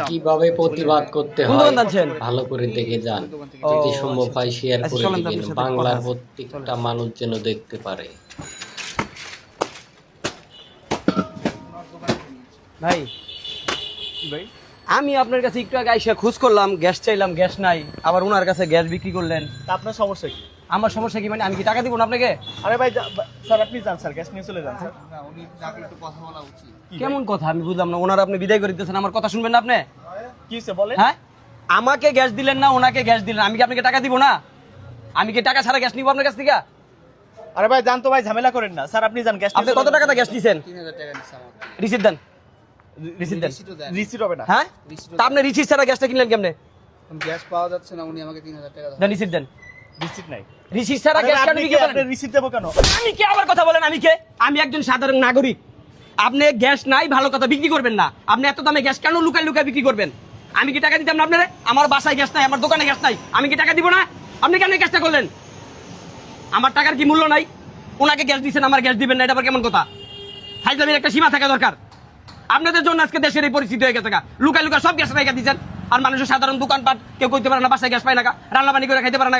কিভাবে প্রতিবাদ করতে কোন হয় দোকান আনছেন? ভালো করে দেখে যান। যদি সম্ভব হয় শেয়ার আচ্ছা, করে চলেন তো দিবেন, আপনার সাথে বাংলার কথা আছে। প্রত্যেকটা মানুষ যেন দেখতে পারে। ভাই আমি আপনার কাছে একটু আগে আইসা খোঁজ করলাম, গ্যাস চাইলাম, গ্যাস নাই, আবার ওনার কাছে গ্যাস বিক্রি করলেন। তা আপনার সমস্যা কি? আমার সমস্যা কি মানে আমি কি টাকা দিব না আপনাকে? আরে ভাই স্যার আপনি যান স্যার, গ্যাস নিয়ে চলে যান স্যার। কেমন কথা আমি বুঝলাম না। ওনারা আপনি বিদায় করে দিতেছেন, আমার কথা শুনবেন না আপনি? কি হয়েছে বলে? হ্যাঁ, আমাকে গ্যাস দিলেন না, ওনাকে গ্যাস দিলেন, আমি কি আপনাকে টাকা দিব না? আমি কি টাকা ছাড়া গ্যাস নিব আপনার কাছ থেকে? আরে ভাই জান তো ভাই, ঝামেলা করেন না স্যার, আপনি যান গ্যাস আপনি কত টাকাতে গ্যাস নিছেন? 3000 টাকা নিছে আমার। রিসিট দেন, রিসিট দেন। রিসিট হবে না। হ্যাঁ, তা আপনি রিসিট ছাড়া গ্যাসটা কিনলেন কেমনে? গ্যাস পাওয়া যাচ্ছে না, উনি আমাকে 3000 টাকা দেন রিসিট দেন। রিসিট নাই। রিসিট ছাড়া আরে গ্যাস ভাই, কেন আপনি বিক্রি করেন? আপনি রিসিট দেবো কেন? আমি কে আবার কথা বলেন? আমি কে? আমি একজন সাধারণ নাগরিক। আপনি গ্যাস নাই ভালো কথা, বিক্রি করবেন না। আপনি এত দামে গ্যাস কেন লুকায় লুকায় বিক্রি করবেন? আমি কি টাকা দিতাম না আপনারে? আমার বাসায় গ্যাস নাই, আমার দোকানে গ্যাস নাই, আমি কি টাকা দিব না? আপনি কেন এই কাজটা করলেন? আমার টাকার কি মূল্য নাই? ওনাকে গ্যাস দিচ্ছেন, আমার গ্যাস দিবেন না, এটা আবার কেমন কথা? ফাইজলামির একটা সীমা থাকা দরকার। আপনাদের জন্য আজকে দেশের এই পরিস্থিতি হয়ে গেছে। লুকায় লুকায় সব গ্যাস রেখে দিচ্ছেন, আর মানুষের সাধারণ দোকানপাট কেউ করতে পারে না, বাসায় গ্যাস পায় না, রান্না পানি করে খাইতে পারে না।